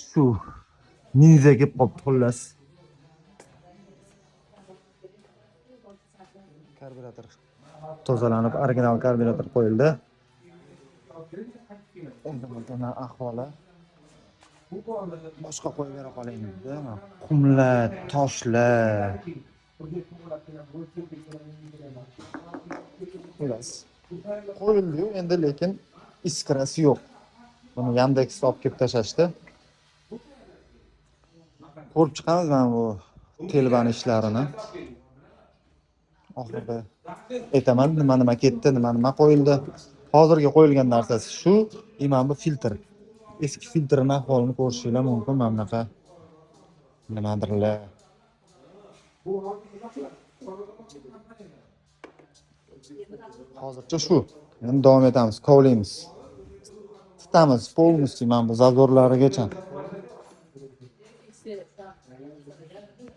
Shu ninja kelib qolibdi xullas. Karburator tozalanib, original karburator qo'yildi. Endi bundan ahvoli boshqa qo'yib bera qolaymiz-da. Qumlar, toshlar. Xullas. Qo'yildi-yu, endi lekin iskrasi yo'q. Buni Yandexga olib kelib tashashdi. Ko'rib chiqamiz mana bu telbani ishlarini. Oxirida aytaman nima ketdi, nima qo'yildi. Hozirga qo'yilgan narsasi shu, mana bu filtr. Eski filtrning ahvolini ko'rishinglar mumkin mana bunaqa. Nimadirlar. Hozircha shu. Endi davom etamiz, kovlaymiz. Tutamiz polностью mana bu zazorlarigacha.